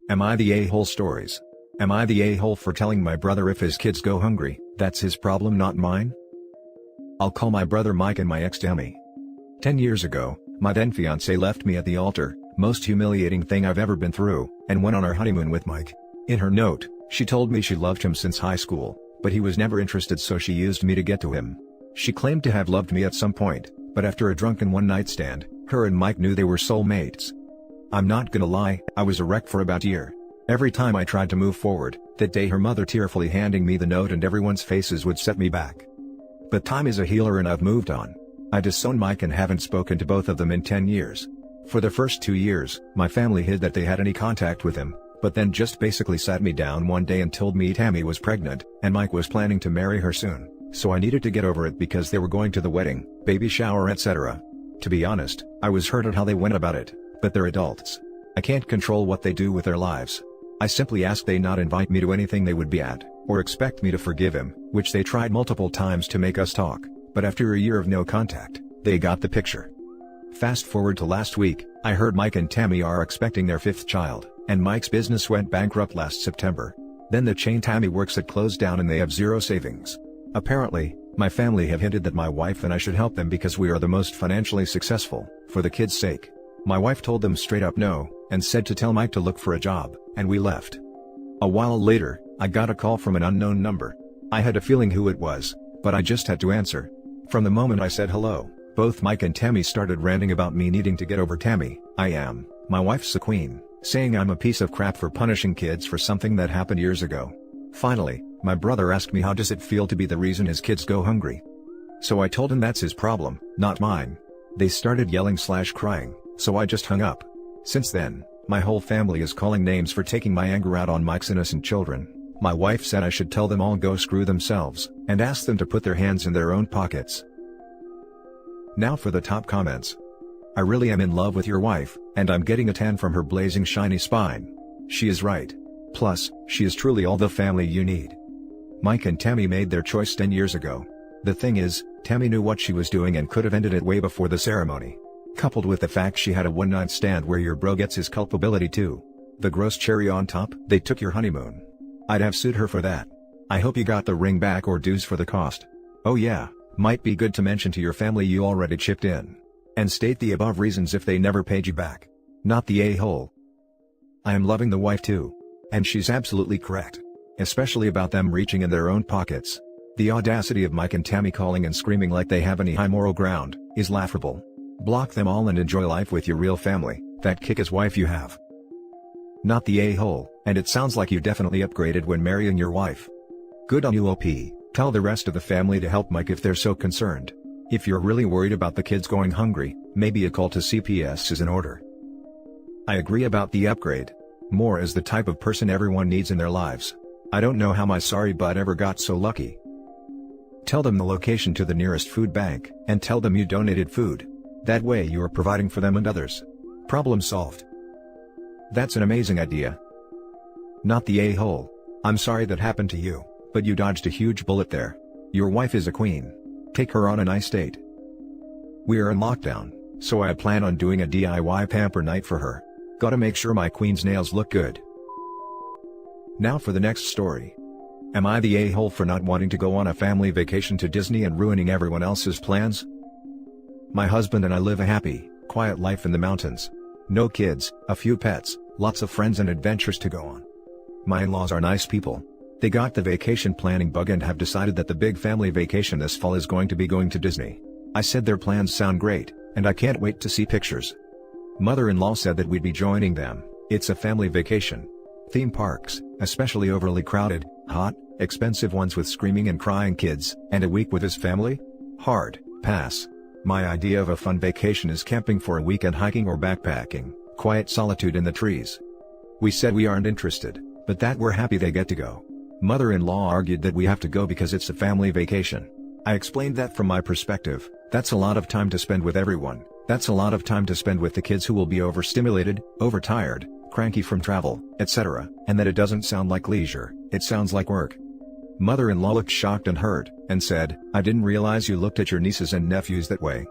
Am I the a-hole stories? Am I the a-hole for telling my brother if his kids go hungry, that's his problem not mine? I'll call my brother Mike and my ex Tammy. 10 years ago, my then fiancée left me at the altar, most humiliating thing I've ever been through, and went on our honeymoon with Mike. In her note, she told me she loved him since high school, but he was never interested, so she used me to get to him. She claimed to have loved me at some point, but after a drunken one-night stand, her and Mike knew they were soulmates. I'm not gonna lie, I was a wreck for about a year. Every time I tried to move forward, that day her mother tearfully handing me the note and everyone's faces would set me back. But time is a healer and I've moved on. I disowned Mike and haven't spoken to both of them in 10 years. For the first 2 years, my family hid that they had any contact with him, but then just basically sat me down one day and told me Tammy was pregnant, and Mike was planning to marry her soon, so I needed to get over it because they were going to the wedding, baby shower, etc. To be honest, I was hurt at how they went about it, but they're adults. I can't control what they do with their lives. I simply asked they not invite me to anything they would be at, or expect me to forgive him, which they tried multiple times to make us talk, but after a year of no contact, they got the picture. Fast forward to last week, I heard Mike and Tammy are expecting their 5th child, and Mike's business went bankrupt last September. Then the chain Tammy works at closed down and they have zero savings. Apparently, my family have hinted that my wife and I should help them because we are the most financially successful, for the kids' sake. My wife told them straight up no, and said to tell Mike to look for a job, and we left. A while later, I got a call from an unknown number. I had a feeling who it was, but I just had to answer. From the moment I said hello, both Mike and Tammy started ranting about me needing to get over Tammy. My wife's a queen, saying I'm a piece of crap for punishing kids for something that happened years ago. Finally, my brother asked me how does it feel to be the reason his kids go hungry. So I told him that's his problem, not mine. They started yelling/crying, so I just hung up. Since then, my whole family is calling names for taking my anger out on Mike's innocent children. My wife said I should tell them all go screw themselves, and ask them to put their hands in their own pockets. Now for the top comments. I really am in love with your wife, and I'm getting a tan from her blazing shiny spine. She is right. Plus, she is truly all the family you need. Mike and Tammy made their choice 10 years ago. The thing is, Tammy knew what she was doing and could have ended it way before the ceremony. Coupled with the fact she had a one-night stand where your bro gets his culpability too. The gross cherry on top, they took your honeymoon. I'd have sued her for that. I hope you got the ring back or dues for the cost. Oh yeah, might be good to mention to your family you already chipped in. And state the above reasons if they never paid you back. Not the a-hole. I am loving the wife too. And she's absolutely correct. Especially about them reaching in their own pockets. The audacity of Mike and Tammy calling and screaming like they have any high moral ground, is laughable. Block them all and enjoy life with your real family, that kick-ass wife you have. Not the a-hole, and it sounds like you definitely upgraded when marrying your wife. Good on you OP, tell the rest of the family to help Mike if they're so concerned. If you're really worried about the kids going hungry, maybe a call to CPS is in order. I agree about the upgrade. More is the type of person everyone needs in their lives. I don't know how my sorry butt ever got so lucky. Tell them the location to the nearest food bank, and tell them you donated food. That way you are providing for them and others. Problem solved. That's an amazing idea. Not the a-hole. I'm sorry that happened to you, but you dodged a huge bullet there. Your wife is a queen. Take her on a nice date. We are in lockdown, so I plan on doing a DIY pamper night for her. Gotta make sure my queen's nails look good. Now for the next story. Am I the a-hole for not wanting to go on a family vacation to Disney and ruining everyone else's plans? My husband and I live a happy, quiet life in the mountains. No kids, a few pets, lots of friends and adventures to go on. My in-laws are nice people. They got the vacation planning bug and have decided that the big family vacation this fall is going to be going to Disney. I said their plans sound great, and I can't wait to see pictures. Mother-in-law said that we'd be joining them. It's a family vacation. Theme parks, especially overly crowded, hot, expensive ones with screaming and crying kids, and a week with his family? Hard, pass. My idea of a fun vacation is camping for a weekend, hiking or backpacking, quiet solitude in the trees. We said we aren't interested, but that we're happy they get to go. Mother-in-law argued that we have to go because it's a family vacation. I explained that from my perspective, that's a lot of time to spend with everyone, that's a lot of time to spend with the kids who will be overstimulated, overtired, cranky from travel, etc., and that it doesn't sound like leisure, it sounds like work. Mother-in-law looked shocked and hurt, and said, I didn't realize you looked at your nieces and nephews that way.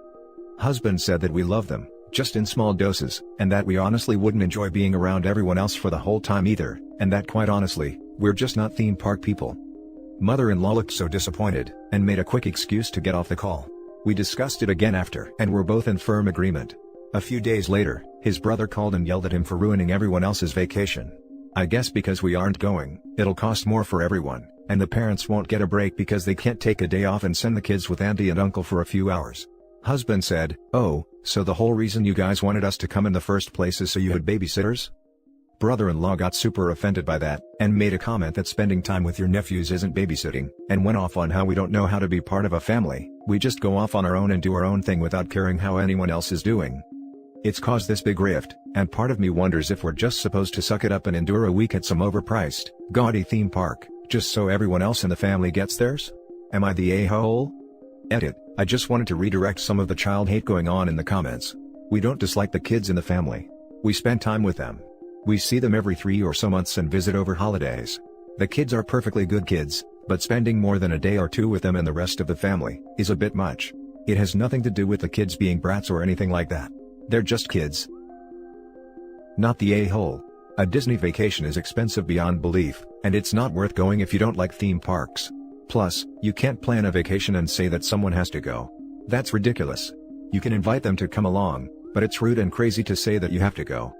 Husband said that we love them, just in small doses, and that we honestly wouldn't enjoy being around everyone else for the whole time either, and that quite honestly, we're just not theme park people. Mother-in-law looked so disappointed, and made a quick excuse to get off the call. We discussed it again after and were both in firm agreement. A few days later, his brother called and yelled at him for ruining everyone else's vacation. I guess because we aren't going, it'll cost more for everyone, and the parents won't get a break because they can't take a day off and send the kids with auntie and uncle for a few hours. Husband said, "Oh, so the whole reason you guys wanted us to come in the first place is so you had babysitters?" Brother-in-law got super offended by that, and made a comment that spending time with your nephews isn't babysitting, and went off on how we don't know how to be part of a family, we just go off on our own and do our own thing without caring how anyone else is doing. It's caused this big rift, and part of me wonders if we're just supposed to suck it up and endure a week at some overpriced, gaudy theme park, just so everyone else in the family gets theirs? Am I the a-hole? Edit, I just wanted to redirect some of the child hate going on in the comments. We don't dislike the kids in the family. We spend time with them. We see them every 3 or so months and visit over holidays. The kids are perfectly good kids, but spending more than a day or two with them and the rest of the family is a bit much. It has nothing to do with the kids being brats or anything like that. They're just kids. Not the a-hole. A Disney vacation is expensive beyond belief, and it's not worth going if you don't like theme parks. Plus, you can't plan a vacation and say that someone has to go. That's ridiculous. You can invite them to come along, but it's rude and crazy to say that you have to go.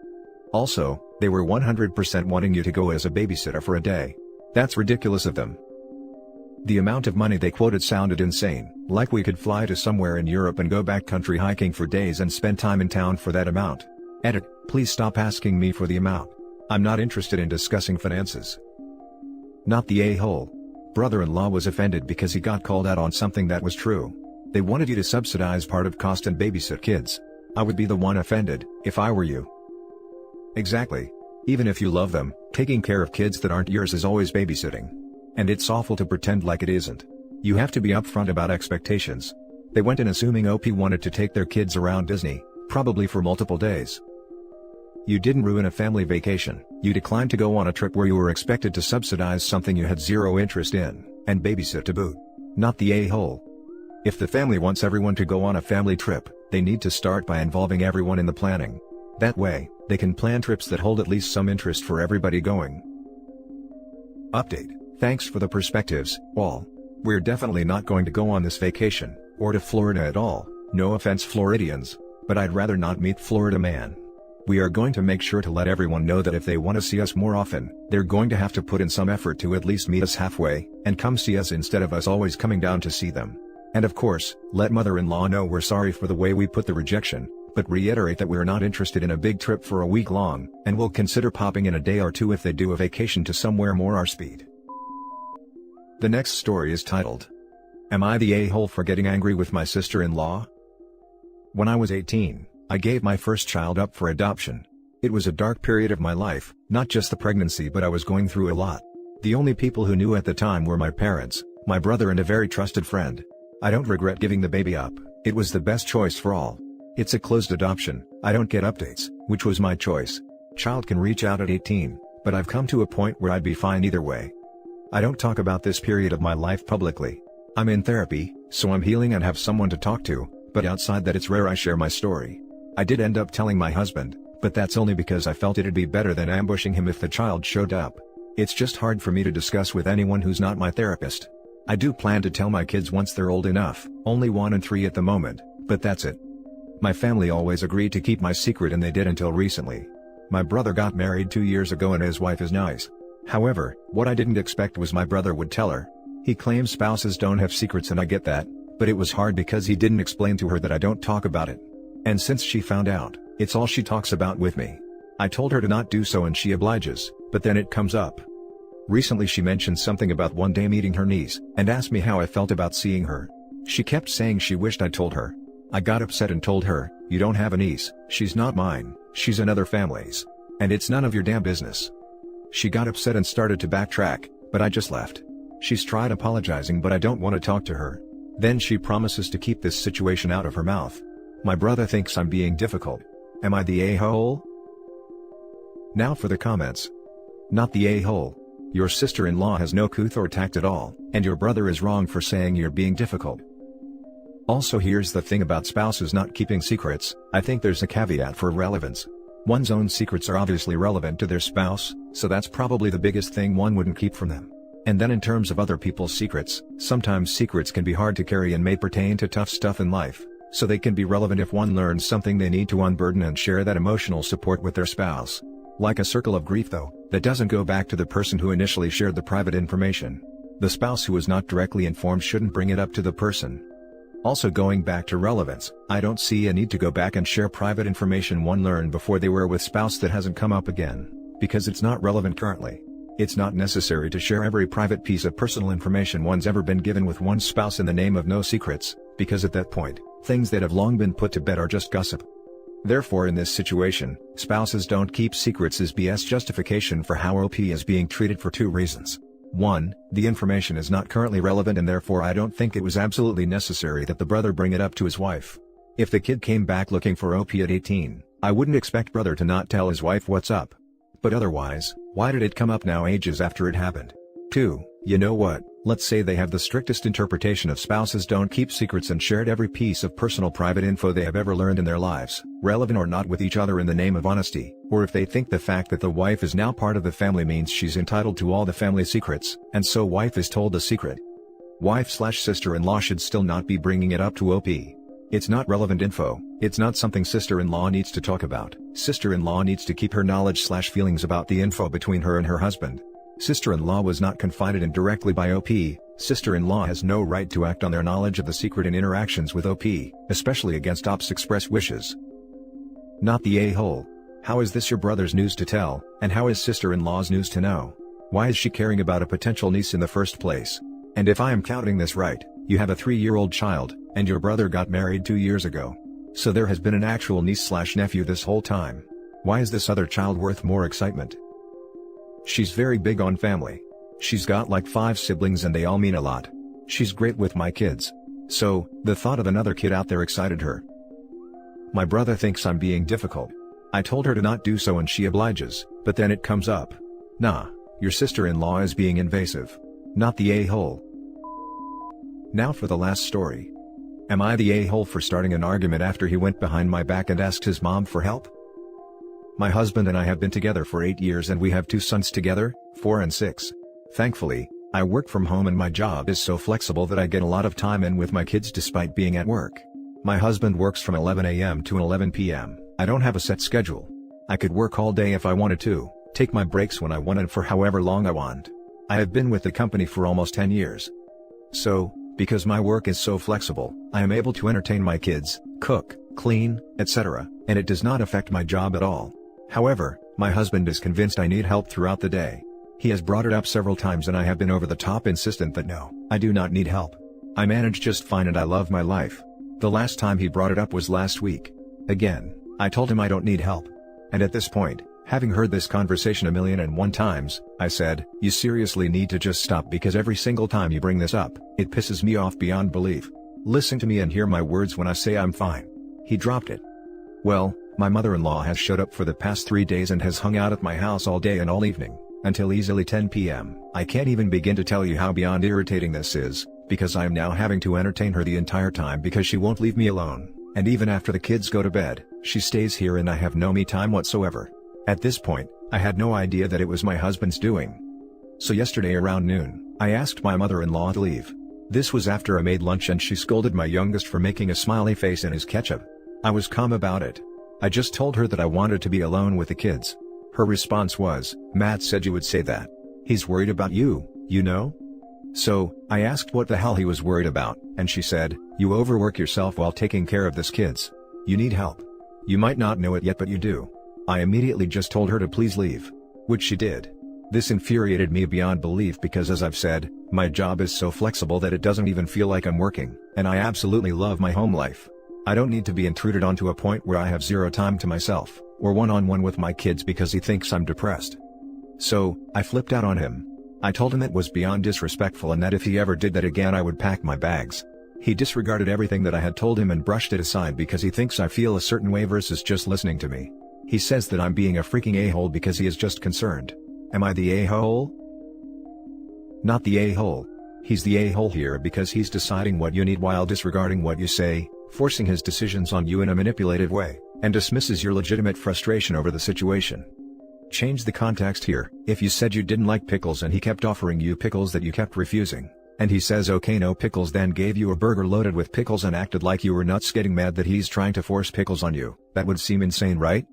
Also, they were 100% wanting you to go as a babysitter for a day. That's ridiculous of them. The amount of money they quoted sounded insane, like we could fly to somewhere in Europe and go backcountry hiking for days and spend time in town for that amount. Edit, please stop asking me for the amount. I'm not interested in discussing finances. Not the a-hole. Brother-in-law was offended because he got called out on something that was true. They wanted you to subsidize part of cost and babysit kids. I would be the one offended, if I were you. Exactly. Even if you love them, taking care of kids that aren't yours is always babysitting. And it's awful to pretend like it isn't. You have to be upfront about expectations. They went in assuming OP wanted to take their kids around Disney, probably for multiple days. You didn't ruin a family vacation, you declined to go on a trip where you were expected to subsidize something you had zero interest in, and babysit to boot. Not the a-hole. If the family wants everyone to go on a family trip, they need to start by involving everyone in the planning. That way, they can plan trips that hold at least some interest for everybody going. Update. Thanks for the perspectives, all. We're definitely not going to go on this vacation, or to Florida at all, no offense Floridians, but I'd rather not meet Florida man. We are going to make sure to let everyone know that if they want to see us more often, they're going to have to put in some effort to at least meet us halfway, and come see us instead of us always coming down to see them. And of course, let mother-in-law know we're sorry for the way we put the rejection, but reiterate that we're not interested in a big trip for a week long, and we'll consider popping in a day or two if they do a vacation to somewhere more our speed. The next story is titled, Am I the a-hole for getting angry with my sister-in-law? When I was 18, I gave my first child up for adoption. It was a dark period of my life, not just the pregnancy, but I was going through a lot. The only people who knew at the time were my parents, my brother, and a very trusted friend. I don't regret giving the baby up. It was the best choice for all. It's a closed adoption, I don't get updates, which was my choice. Child can reach out at 18, but I've come to a point where I'd be fine either way. I don't talk about this period of my life publicly. I'm in therapy, so I'm healing and have someone to talk to, but outside that it's rare I share my story. I did end up telling my husband, but that's only because I felt it'd be better than ambushing him if the child showed up. It's just hard for me to discuss with anyone who's not my therapist. I do plan to tell my kids once they're old enough, only 1 and 3 at the moment, but that's it. My family always agreed to keep my secret and they did until recently. My brother got married 2 years ago and his wife is nice. However, what I didn't expect was my brother would tell her. He claims spouses don't have secrets and I get that, but it was hard because he didn't explain to her that I don't talk about it. And since she found out, it's all she talks about with me. I told her to not do so and she obliges, but then it comes up. Recently she mentioned something about one day meeting her niece, and asked me how I felt about seeing her. She kept saying she wished I told her. I got upset and told her, "You don't have a niece, she's not mine, she's another family's. And it's none of your damn business." She got upset and started to backtrack, but I just left. She's tried apologizing but I don't want to talk to her. Then she promises to keep this situation out of her mouth. My brother thinks I'm being difficult. Am I the a-hole? Now for the comments. Not the a-hole. Your sister-in-law has no couth or tact at all, and your brother is wrong for saying you're being difficult. Also, here's the thing about spouses not keeping secrets. I think there's a caveat for relevance. One's own secrets are obviously relevant to their spouse, so that's probably the biggest thing one wouldn't keep from them. And then in terms of other people's secrets, sometimes secrets can be hard to carry and may pertain to tough stuff in life, so they can be relevant if one learns something they need to unburden and share that emotional support with their spouse. Like a circle of grief though, that doesn't go back to the person who initially shared the private information. The spouse who was not directly informed shouldn't bring it up to the person. Also, going back to relevance, I don't see a need to go back and share private information one learned before they were with spouse that hasn't come up again, because it's not relevant currently. It's not necessary to share every private piece of personal information one's ever been given with one's spouse in the name of no secrets, because at that point, things that have long been put to bed are just gossip. Therefore, in this situation, spouses don't keep secrets is BS justification for how OP is being treated for two reasons. 1. The information is not currently relevant and therefore I don't think it was absolutely necessary that the brother bring it up to his wife. If the kid came back looking for OP at 18, I wouldn't expect brother to not tell his wife what's up. But otherwise, why did it come up now ages after it happened? 2. You know what, let's say they have the strictest interpretation of spouses don't keep secrets and shared every piece of personal private info they have ever learned in their lives, relevant or not, with each other in the name of honesty, or if they think the fact that the wife is now part of the family means she's entitled to all the family secrets, and so wife is told the secret. Wife/sister-in-law should still not be bringing it up to OP. It's not relevant info, it's not something sister-in-law needs to talk about. Sister-in-law needs to keep her knowledge/feelings about the info between her and her husband. Sister-in-law was not confided in directly by OP, sister-in-law has no right to act on their knowledge of the secret in interactions with OP, especially against OP's express wishes. Not the a-hole. How is this your brother's news to tell, and how is sister-in-law's news to know? Why is she caring about a potential niece in the first place? And if I am counting this right, you have a 3-year-old child, and your brother got married 2 years ago. So there has been an actual niece/nephew this whole time. Why is this other child worth more excitement? She's very big on family. She's got like 5 siblings and they all mean a lot. She's great with my kids. So, the thought of another kid out there excited her. My brother thinks I'm being difficult. I told her to not do so and she obliges, but then it comes up. Nah, your sister-in-law is being invasive. Not the a-hole. Now for the last story. Am I the a-hole for starting an argument after he went behind my back and asked his mom for help? My husband and I have been together for 8 years and we have 2 sons together, 4 and 6. Thankfully, I work from home and my job is so flexible that I get a lot of time in with my kids despite being at work. My husband works from 11 a.m. to 11 p.m. I don't have a set schedule. I could work all day if I wanted to, take my breaks when I want and for however long I want. I have been with the company for almost 10 years. So, because my work is so flexible, I am able to entertain my kids, cook, clean, etc., and it does not affect my job at all. However, my husband is convinced I need help throughout the day. He has brought it up several times and I have been over the top insistent that no, I do not need help. I manage just fine and I love my life. The last time he brought it up was last week. Again, I told him I don't need help. And at this point, having heard this conversation 1,000,001 times, I said, you seriously need to just stop because every single time you bring this up, it pisses me off beyond belief. Listen to me and hear my words when I say I'm fine. He dropped it. Well, my mother-in-law has showed up for the past 3 days and has hung out at my house all day and all evening, until easily 10 p.m. I can't even begin to tell you how beyond irritating this is, because I am now having to entertain her the entire time because she won't leave me alone, and even after the kids go to bed, she stays here and I have no me time whatsoever. At this point, I had no idea that it was my husband's doing. So yesterday around noon, I asked my mother-in-law to leave. This was after I made lunch and she scolded my youngest for making a smiley face in his ketchup. I was calm about it. I just told her that I wanted to be alone with the kids. Her response was, Matt said you would say that. He's worried about you, you know? So, I asked what the hell he was worried about, and she said, you overwork yourself while taking care of this kids. You need help. You might not know it yet but you do. I immediately just told her to please leave. Which she did. This infuriated me beyond belief because as I've said, my job is so flexible that it doesn't even feel like I'm working, and I absolutely love my home life. I don't need to be intruded on to a point where I have zero time to myself, or one-on-one with my kids because he thinks I'm depressed. So, I flipped out on him. I told him it was beyond disrespectful and that if he ever did that again I would pack my bags. He disregarded everything that I had told him and brushed it aside because he thinks I feel a certain way versus just listening to me. He says that I'm being a freaking a-hole because he is just concerned. Am I the a-hole? Not the a-hole. He's the a-hole here because he's deciding what you need while disregarding what you say, forcing his decisions on you in a manipulative way, and dismisses your legitimate frustration over the situation. Change the context here. If you said you didn't like pickles and he kept offering you pickles that you kept refusing, and he says okay no pickles, then gave you a burger loaded with pickles and acted like you were nuts, getting mad that he's trying to force pickles on you, that would seem insane, right?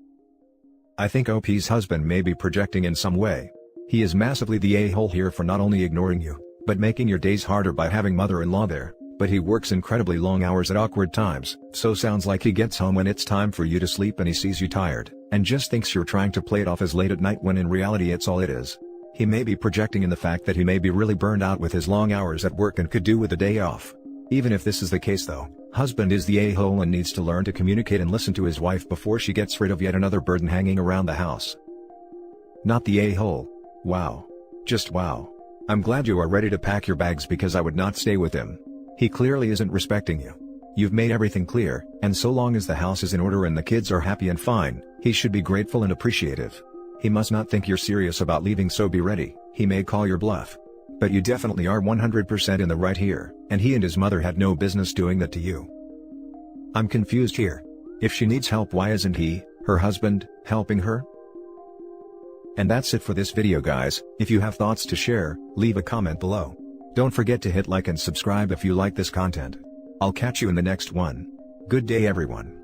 I think OP's husband may be projecting in some way. He is massively the a-hole here for not only ignoring you, but making your days harder by having mother-in-law there, but he works incredibly long hours at awkward times, so sounds like he gets home when it's time for you to sleep and he sees you tired, and just thinks you're trying to play it off as late at night when in reality it's all it is. He may be projecting in the fact that he may be really burned out with his long hours at work and could do with a day off. Even if this is the case though, husband is the a-hole and needs to learn to communicate and listen to his wife before she gets rid of yet another burden hanging around the house. Not the a-hole. Wow. Just wow. I'm glad you are ready to pack your bags because I would not stay with him. He clearly isn't respecting you. You've made everything clear, and so long as the house is in order and the kids are happy and fine, he should be grateful and appreciative. He must not think you're serious about leaving, so be ready. He may call your bluff. But you definitely are 100% in the right here, and he and his mother had no business doing that to you. I'm confused here. If she needs help, why isn't he, her husband, helping her? And that's it for this video guys. If you have thoughts to share, leave a comment below. Don't forget to hit like and subscribe if you like this content. I'll catch you in the next one. Good day everyone.